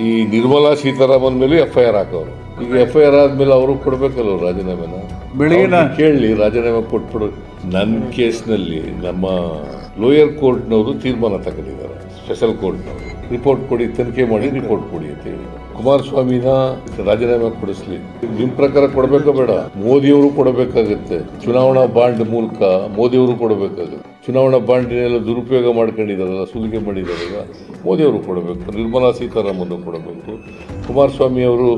ಈ ನಿರ್ಮಲಾ ಸೀತಾರಾಮನ್ ಮೇಲೆ FIR ಹಾಕೋರು. ಈಗ FIR ಆದ್ಮೇಲೆ ಅವರು ಕೊಡ್ಬೇಕಲ್ಲ ರಾಜೀನಾಮೆನ. ಬೆಳಗಿನ ಕೇಳಿ ರಾಜೀನಾಮೆ ಕೊಟ್ಬಿಡು. ನನ್ನ ಕೇಸ್ನಲ್ಲಿ ನಮ್ಮ ಲೋಯರ್ ಕೋರ್ಟ್ನವರು ತೀರ್ಮಾನ ತಗೊಂಡಿದ್ದಾರೆ, ಸ್ಪೆಷಲ್ ಕೋರ್ಟ್ನವರು ರಿಪೋರ್ಟ್ ಕೊಡಿ, ತನಿಖೆ ಮಾಡಿ ರಿಪೋರ್ಟ್ ಕೊಡಿ ಅಂತ ಹೇಳಿ. ಕುಮಾರಸ್ವಾಮಿನ ರಾಜೀನಾಮೆ ಕೊಡಿಸ್ಲಿ. ನಿಮ್ ಪ್ರಕಾರ ಕೊಡಬೇಕೋ ಬೇಡ? ಮೋದಿಯವರು ಕೊಡಬೇಕಾಗುತ್ತೆ. ಚುನಾವಣಾ ಬಾಂಡ್ ಮೂಲಕ ಮೋದಿಯವರು ಕೊಡಬೇಕಾಗುತ್ತೆ. ಚುನಾವಣಾ ಬಾಂಡಿನೆಲ್ಲ ದುರುಪಯೋಗ ಮಾಡ್ಕೊಂಡಿದ್ದಾರಲ್ಲ, ಸುಲಿಗೆ ಮಾಡಿದಾರಲ್ಲ, ಮೋದಿಯವರು ಕೊಡಬೇಕು. ನಿರ್ಮಲಾ ಸೀತಾರಾಮನ್ ಕೊಡಬೇಕು. ಕುಮಾರಸ್ವಾಮಿ ಅವರು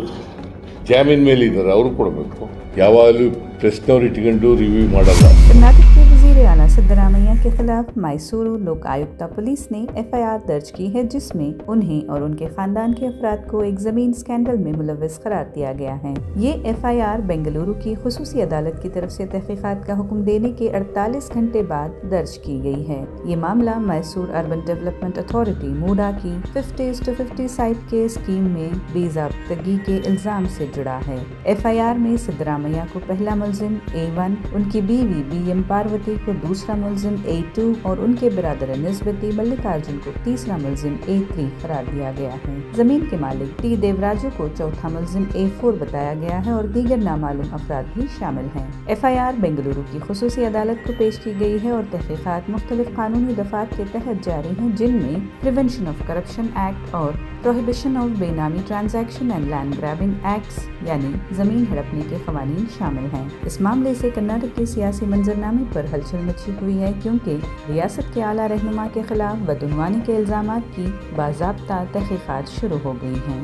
ಜಾಮೀನ್ ಮೇಲೆ ಇದ್ದಾರೆ, ಅವರು ಕೊಡಬೇಕು. ಯಾವಾಗಲೂ ಪ್ರೆಸ್ನವ್ರು ಇಟ್ಕೊಂಡು ರಿವ್ಯೂ ಮಾಡಲ್ಲ. कर्नाटक के वजीर आला सिद्धरामैया के खिलाफ मैसूरू लोक आयुक्ता पुलिस ने FIR दर्ज की है, जिसमें उन्हें और उनके खानदान के अफराद को एक जमीन स्कैंडल में मुलव्विस करार दिया गया है। ये FIR बेंगलुरु की खुसूसी अदालत की तरफ से तहकीकात का हुक्म देने के 48 घंटे बाद दर्ज की गई है। ये मामला मैसूर अर्बन डेवलपमेंट अथॉरिटी मूडा की 50 to 50 साइट के स्कीम में बेज़ाब्तगी के इल्जाम से जुड़ा है। FIR में सिद्धरामैया को पहला मुलजिम A1, उनकी बीवी BM पार्वती को दूसरा मुलजिम A2 और उनके बिरादर निस्बती मल्लिकार्जुन को तीसरा मुलजिम A3 करार दिया गया है। जमीन के मालिक T देवराजू को चौथा मुलजिम A4 बताया गया है और दीगर नामालूम अफराद भी शामिल हैं। FIR बेंगलुरु की खुसूसी अदालत को पेश की गई है और तहकीकात मुख्तलिफ कानूनी दफात के तहत जारी हैं, जिनमें प्रिवेंशन ऑफ करप्शन एक्ट और प्रोहिबिशन ऑफ बेनामी transaction and land grabbing acts यानी जमीन हड़पने के कवानीन शामिल हैं। इस मामले से कर्नाटक के सियासी मंजरनामे पर हलचल मची हुई है, क्योंकि रियासत के आला रहनुमा के खिलाफ बदउनवानी के इल्जामात की बाज़ाब्ता तहकीकात शुरू हो गई हैं।